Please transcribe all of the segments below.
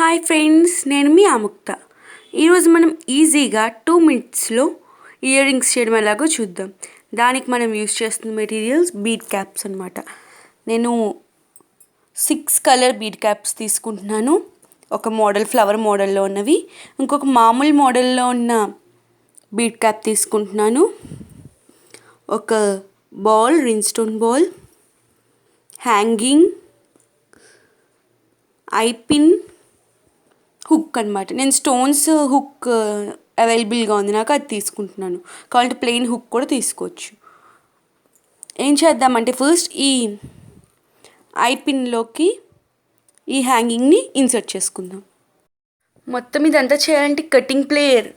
Hi friends, నేను మీ ఆముక్త. ఈరోజు మనం ఈజీగా 2 మినిట్స్లో ఇయర్ రింగ్స్ చేయడం ఎలాగో చూద్దాం. దానికి మనం యూస్ చేస్తున్న మెటీరియల్స్ బీడ్ క్యాప్స్ అనమాట. నేను 6 కలర్ బీడ్ క్యాప్స్ తీసుకుంటున్నాను. ఒక మోడల్ ఫ్లవర్ మోడల్లో ఉన్నవి, ఇంకొక మామూలు మోడల్లో ఉన్న బీడ్ క్యాప్ తీసుకుంటున్నాను. ఒక ball, రిన్స్టోన్ ball, hanging, IPIN, hook అనమాట. నేను స్టోన్స్ హుక్ అవైలబుల్గా ఉంది, నాకు అది తీసుకుంటున్నాను. కావాలంటే ప్లెయిన్ హుక్ కూడా తీసుకోవచ్చు. ఏం చేద్దామంటే ఫస్ట్ ఈ ఐపిన్లోకి ఈ హ్యాంగింగ్ని ఇన్సర్ట్ చేసుకుందాం. మొత్తం ఇదంతా చేయాలంటే కటింగ్ ప్లేయర్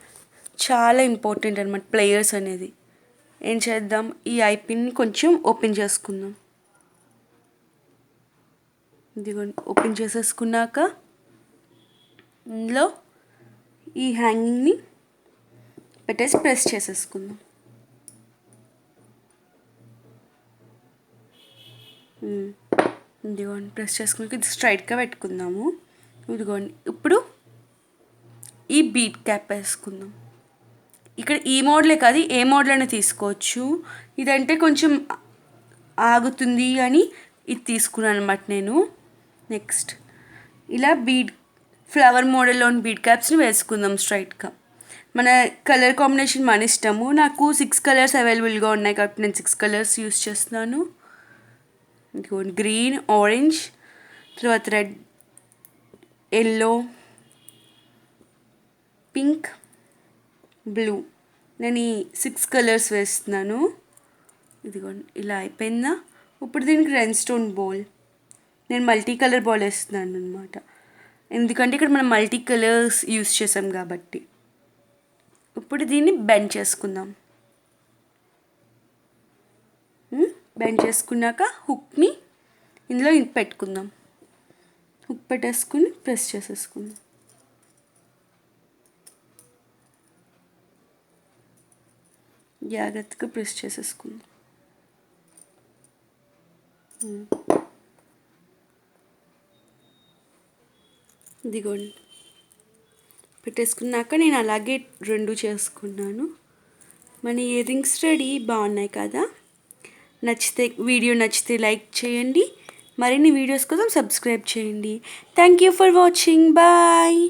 చాలా ఇంపార్టెంట్ అనమాట. ప్లేయర్స్ అనేది ఏం చేద్దాం, ఈ ఐపిన్ని కొంచెం ఓపెన్ చేసుకుందాం. ఇదిగోండి, ఓపెన్ చేసేసుకున్నాక ఇందులో ఈ హ్యాంగింగ్ని పెట్టేసి ప్రెస్ చేసేసుకుందాం. ఇదిగోండి, ప్రెస్ చేసుకున్నాక ఇది స్ట్రైట్గా పెట్టుకుందాము. ఇదిగోండి, ఇప్పుడు ఈ బీడ్ క్యాప్ వేసుకుందాం. ఇక్కడ ఈ మోడలే కాదు, ఏ మోడల్ అయినా తీసుకోవచ్చు. ఇదంటే కొంచెం ఆగుతుంది అని ఇది తీసుకున్నాను అనమాట నేను. నెక్స్ట్ ఇలా బీడ్ ఫ్లవర్ మోడల్లోని బీడ్ క్యాప్స్ని వేసుకుందాం స్ట్రైట్గా. మన కలర్ కాంబినేషన్ మన ఇష్టము. నాకు 6 కలర్స్ అవైలబుల్గా ఉన్నాయి కాబట్టి నేను 6 కలర్స్ యూస్ చేస్తున్నాను. గ్రీన్, ఆరెంజ్, తర్వాత రెడ్, ఎల్లో, పింక్, బ్లూ. నేను ఈ 6 కలర్స్ వేస్తున్నాను. ఇదిగోండి, ఇలా అయిపోయిందా. ఇప్పుడు దీనికి రెయిన్స్టోన్ బాల్, నేను మల్టీ కలర్ బాల్ వేస్తున్నాను అనమాట. ఎందుకంటే ఇక్కడ మనం మల్టీ కలర్స్ యూస్ చేసాం కాబట్టి. ఇప్పుడు దీన్ని బెండ్ చేసుకుందాం. బెండ్ చేసుకున్నాక హుక్ని ఇందులో పెట్టుకుందాం. హుక్ పెట్టేసుకుని ప్రెస్ చేసేసుకుందాం. జాగ్రత్తగా ప్రెస్ చేసేసుకుందాం. ఇదిగోండి, పెట్టేసుకున్నాక నేను అలాగే 2 చేసుకున్నాను. మన ఇయర్ రింగ్స్ రెడీ. బాగున్నాయి కదా. వీడియో నచ్చితే లైక్ చేయండి. మరిన్ని వీడియోస్ కోసం సబ్స్క్రైబ్ చేయండి. Thank you for watching. Bye.